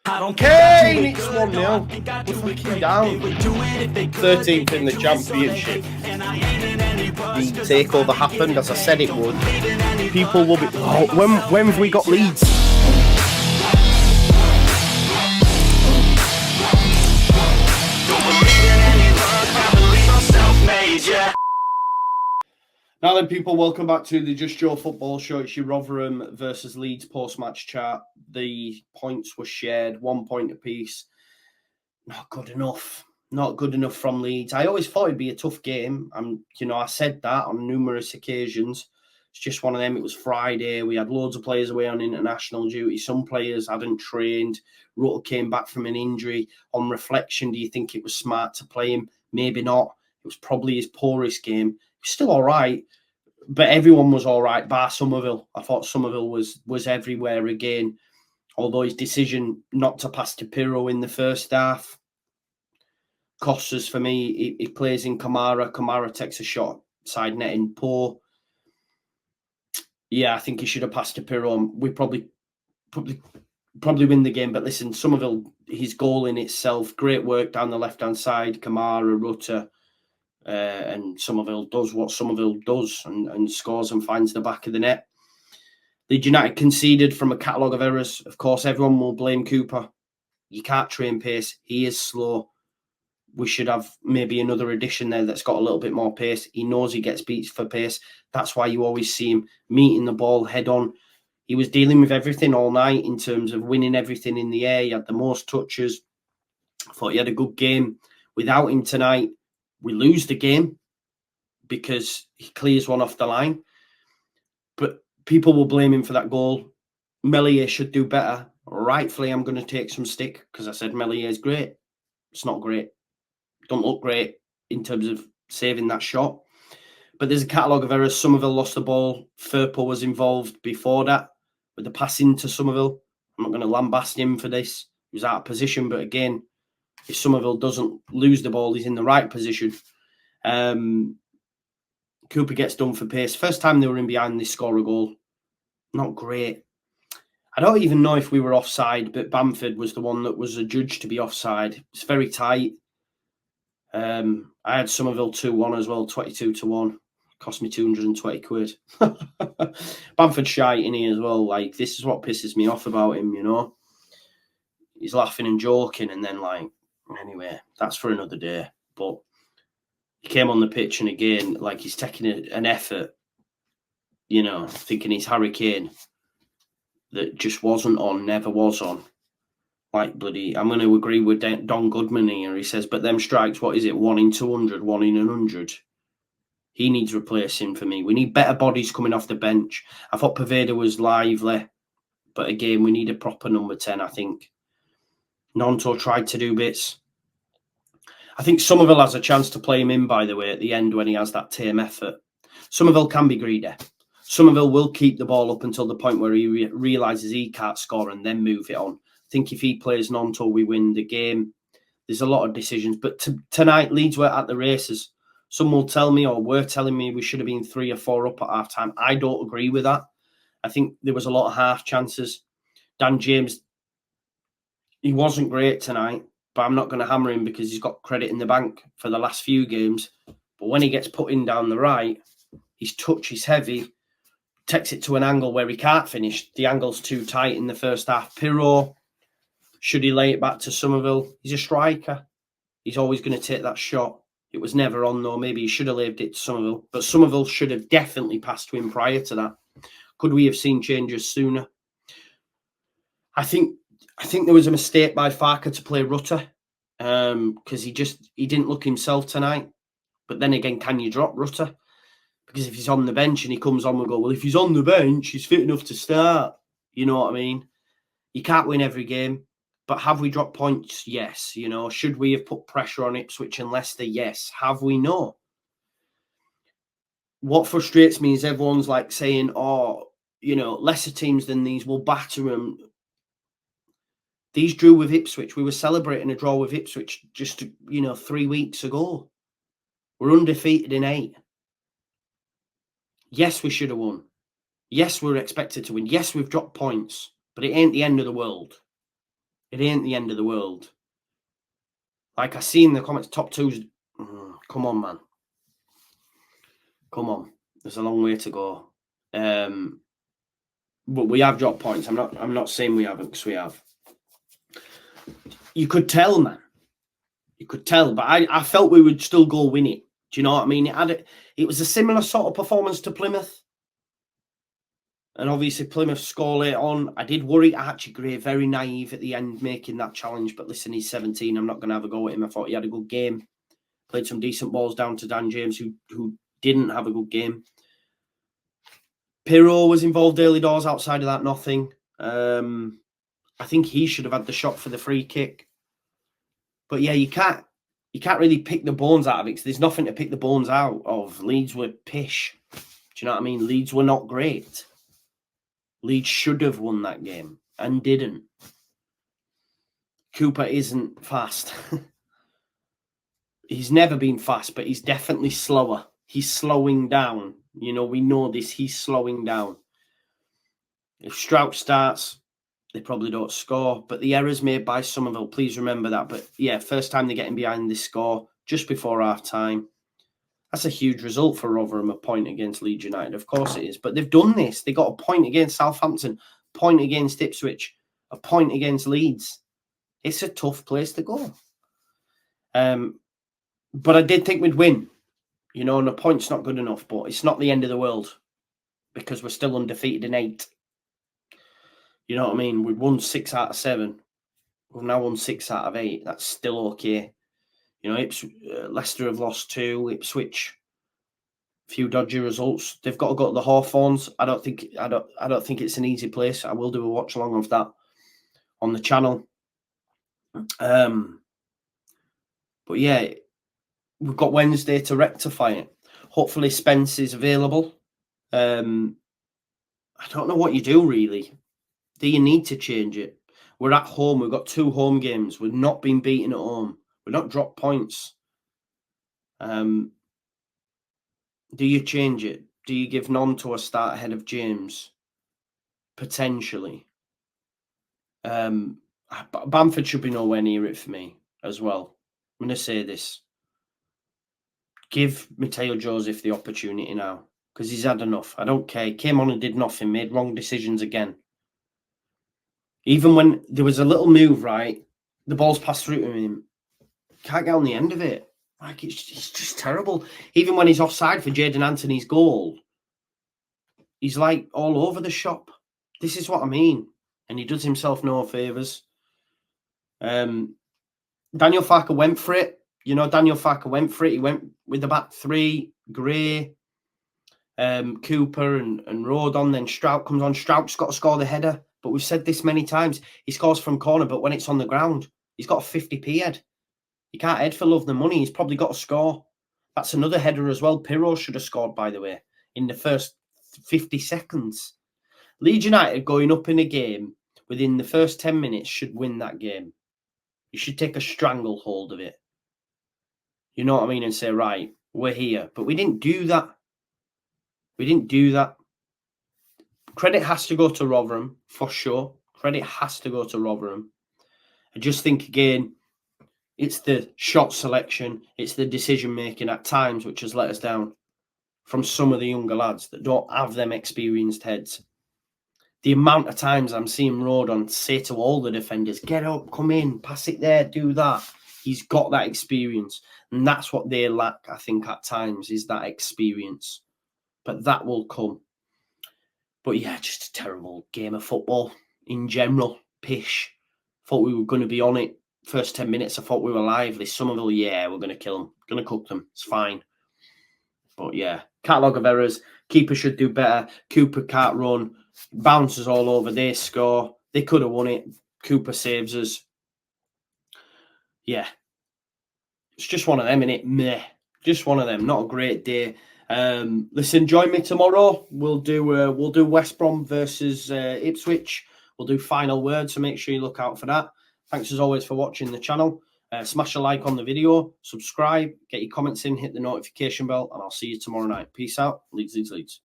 Kane, it's 1-0. We're fucking down. 13th in the championship. The takeover happened as I said it would. People will be. Oh, when have we got Leeds? Now then, people, welcome back to the Just Joe Football Show. It's your Rotherham versus Leeds post-match chat. The points were shared, 1 point apiece. Not good enough. Not good enough from Leeds. I always thought it'd be a tough game. I said that on numerous occasions. It's just one of them. It was Friday. We had loads of players away on international duty. Some players hadn't trained. Rutter came back from an injury. On reflection, do you think it was smart to play him? Maybe not. It was probably his poorest game. Still all right, but everyone was all right, bar Somerville. I thought Somerville was everywhere again, although his decision not to pass to Pirro in the first half costs us for me. He plays in Kamara. Kamara takes a shot, side netting, poor. Yeah, I think he should have passed to Pirro. We probably win the game, but listen, Somerville, his goal in itself, great work down the left-hand side, Kamara, Rutter, and Somerville does what Somerville does and scores and finds the back of the net. Leeds United conceded from a catalogue of errors. Of course, everyone will blame Cooper. You can't train pace. He is slow. We should have maybe another addition there that's got a little bit more pace. He knows he gets beats for pace. That's why you always see him meeting the ball head on. He was dealing with everything all night in terms of winning everything in the air. He had the most touches. I thought he had a good game. Without him tonight, we lose the game because he clears one off the line. But people will blame him for that goal. Meslier should do better. Rightfully, I'm going to take some stick because I said Meslier is great. It's not great. Don't look great in terms of saving that shot. But there's a catalogue of errors. Somerville lost the ball. Firpo was involved before that with the passing to Somerville. I'm not going to lambast him for this. He was out of position, but again, if Somerville doesn't lose the ball, he's in the right position. Cooper gets done for pace. First time they were in behind, they score a goal. Not great. I don't even know if we were offside, but Bamford was the one that was adjudged to be offside. It's very tight. I had Somerville 2-1 as well, 22-1. Cost me 220 quid. Bamford shite in here as well. Like, this is what pisses me off about him, you know. He's laughing and joking, and then, like, anyway, that's for another day. But he came on the pitch, and again, like, he's taking an effort, you know, thinking he's Harry Kane, that just wasn't on, never was on. Like, bloody, I'm going to agree with Don Goodman here. He says, but them strikes, what is it, 1 in 200, 1 in 100? He needs replacing for me. We need better bodies coming off the bench. I thought Poveda was lively, but again, we need a proper number 10, I think. Nonto tried to do bits. I think Somerville has a chance to play him in, by the way, at the end when he has that tame effort. Somerville can be greedy. Somerville will keep the ball up until the point where he realises he can't score and then move it on. I think if he plays Nonto, we win the game. There's a lot of decisions. But tonight, Leeds were at the races. Some will tell me, or were telling me, we should have been 3 or 4 up at half-time. I don't agree with that. I think there was a lot of half chances. Dan James, he wasn't great tonight, but I'm not going to hammer him because he's got credit in the bank for the last few games. But when he gets put in down the right, his touch is heavy, takes it to an angle where he can't finish. The angle's too tight in the first half. Pirro, should he lay it back to Somerville? He's a striker. He's always going to take that shot. It was never on, though. Maybe he should have laid it to Somerville. But Somerville should have definitely passed to him prior to that. Could we have seen changes sooner? I think there was a mistake by Farker to play Rutter because he didn't look himself tonight. But then again, can you drop Rutter? Because if he's on the bench and he comes on, we'll go, well, if he's on the bench, he's fit enough to start. You know what I mean? You can't win every game. But have we dropped points? Yes. You know, should we have put pressure on Ipswich and Leicester? Yes. Have we? No. What frustrates me is everyone's like saying, oh, you know, lesser teams than these will batter them. These drew with Ipswich. We were celebrating a draw with Ipswich just, 3 weeks ago. We're undefeated in 8. Yes, we should have won. Yes, we're expected to win. Yes, we've dropped points, but it ain't the end of the world. It ain't the end of the world. Like I see in the comments, top two's. Come on, man. Come on. There's a long way to go. But we have dropped points. I'm not saying we haven't, because we have. You could tell, man. You could tell, but I felt we would still go win it. Do you know what I mean? It was a similar sort of performance to Plymouth. And obviously Plymouth score late on. I did worry. Archie Gray, very naive at the end, making that challenge. But listen, he's 17. I'm not going to have a go at him. I thought he had a good game. Played some decent balls down to Dan James, who didn't have a good game. Pirro was involved early doors. Outside of that, nothing. I think he should have had the shot for the free kick. But yeah, you can't really pick the bones out of it, because there's nothing to pick the bones out of. Leeds were pish. Do you know what I mean? Leeds were not great. Leeds should have won that game and didn't. Cooper isn't fast. He's never been fast, but he's definitely slower. He's slowing down. You know, we know this. He's slowing down. If Strout starts, they probably don't score. But the errors made by Somerville, please remember that. But yeah, first time they're getting behind this score just before half time. That's a huge result for Rotherham, a point against Leeds United. Of course it is. But they've done this. They got a point against Southampton, a point against Ipswich, a point against Leeds. It's a tough place to go. But I did think we'd win. You know, and a point's not good enough, but it's not the end of the world, because we're still undefeated in 8. You know what I mean? We've won 6 out of 7. We've now won 6 out of 8. That's still okay. You know, Leicester have lost 2. Ipswich, a few dodgy results. They've got to go to the Hawthorns. I don't think it's an easy place. I will do a watch along of that on the channel. But yeah, we've got Wednesday to rectify it. Hopefully Spence is available. I don't know what you do, really. Do you need to change it? We're at home. We've got 2 home games. We've not been beaten at home. We've not dropped points. Do you change it? Do you give Nonto a start ahead of James? Potentially. Bamford should be nowhere near it for me as well. I'm going to say this. Give Mateo Joseph the opportunity now, because he's had enough. I don't care. He came on and did nothing, made wrong decisions again. Even when there was a little move, right, the ball's passed through to him. Can't get on the end of it. Like, it's just terrible. Even when he's offside for Jadon Anthony's goal, he's like all over the shop. This is what I mean. And he does himself no favours. Daniel Farker went for it. You know, Daniel Farker went for it. He went with the back 3, Gray, Cooper and Rodon. Then Strout comes on. Strout's got to score the header. But we've said this many times. He scores from corner, but when it's on the ground, he's got a 50p head. He can't head for love nor money. He's probably got to score. That's another header as well. Pirro should have scored, by the way, in the first 50 seconds. Leeds United going up in a game within the first 10 minutes should win that game. You should take a stranglehold of it. You know what I mean? And say, right, we're here. But we didn't do that. We didn't do that. Credit has to go to Rotherham, for sure. Credit has to go to Rotherham. I just think, again, it's the shot selection, it's the decision-making at times which has let us down from some of the younger lads that don't have them experienced heads. The amount of times I'm seeing Rodon say to all the defenders, get up, come in, pass it there, do that. He's got that experience. And that's what they lack, I think, at times, is that experience. But that will come. But yeah, just a terrible game of football in general. Pish. Thought we were going to be on it. First 10 minutes, I thought we were lively. Somerville, yeah, we're going to kill them. Going to cook them. It's fine. But yeah, catalogue of errors. Keeper should do better. Cooper can't run. Bounces all over. They score. They could have won it. Cooper saves us. Yeah. It's just one of them, innit? Meh. Just one of them. Not a great day. Listen, join me tomorrow. We'll do West Brom versus Ipswich. We'll do final words, so make sure you look out for that. Thanks as always for watching the channel. Smash a like on the video, subscribe, get your comments in, hit the notification bell, and I'll see you tomorrow night. Peace out. Leeds, Leeds, Leeds.